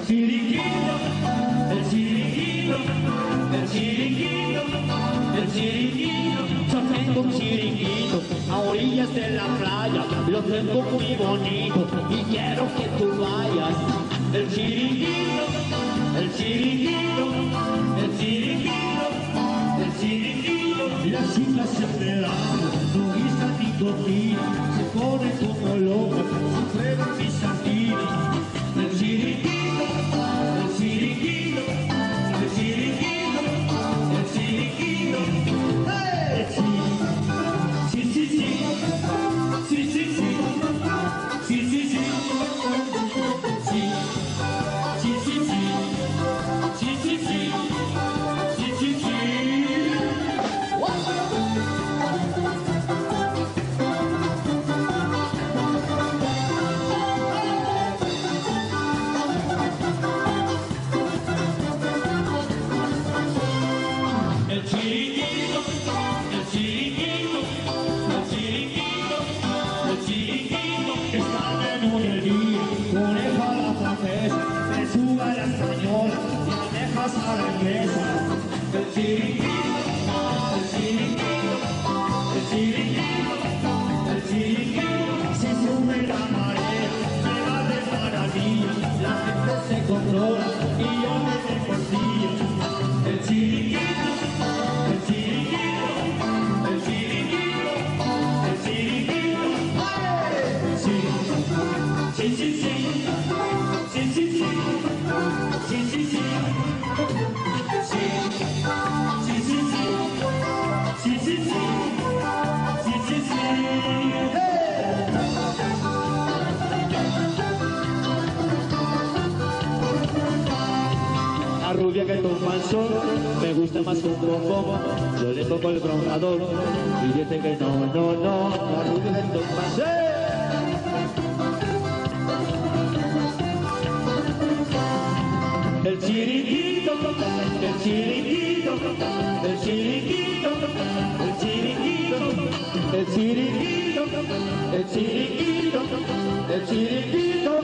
chiringuito, el chiringuito, el chiringuito, el chiringuito. Yo tengo un chiringuito a orillas de la playa, lo tengo muy bonito y quiero que tú vayas. El chiringuito, el chiringuito, el chiringuito, el chiringuito. Las chicas se pelean, no guisan ni cocinan, se ponen como locas, se prueban mis sardinas. El chiringuito, el chiringuito, el chiringuito, el chiringuito. ¡Hey! Sí, sí, sí, sí, sí, sí, sí, sí, sí, sí, sí, sí, sí, sí, sí, sí, sí, sí. El chiringuito, el chiringuito, el chiringuito, el chiringuito. Están en un día, coneja a la francesa, pechuga a la española y almejas a la inglesa. El chiringuito, el chiringuito, el chiringuito, el chiringuito. Si sube la marea, me va de maravilla, la gente se controla y yo me desconfío. El chiringuito, el chiringuito, el chiringuito, el chiringuito. Sí, sí, sí, sí, sí, sí, sí, sí, sí, sí, sí, sí, sí, sí, sí, sí, sí. La rubia que toma el sol me gusta más que un bombón. Yo le pongo el bronceador y dice que no, no, no. La rubia que toma el sol. El chiringuito, el chiringuito, el chiringuito, el chiringuito, el chiringuito, el chiringuito, el chiringuito.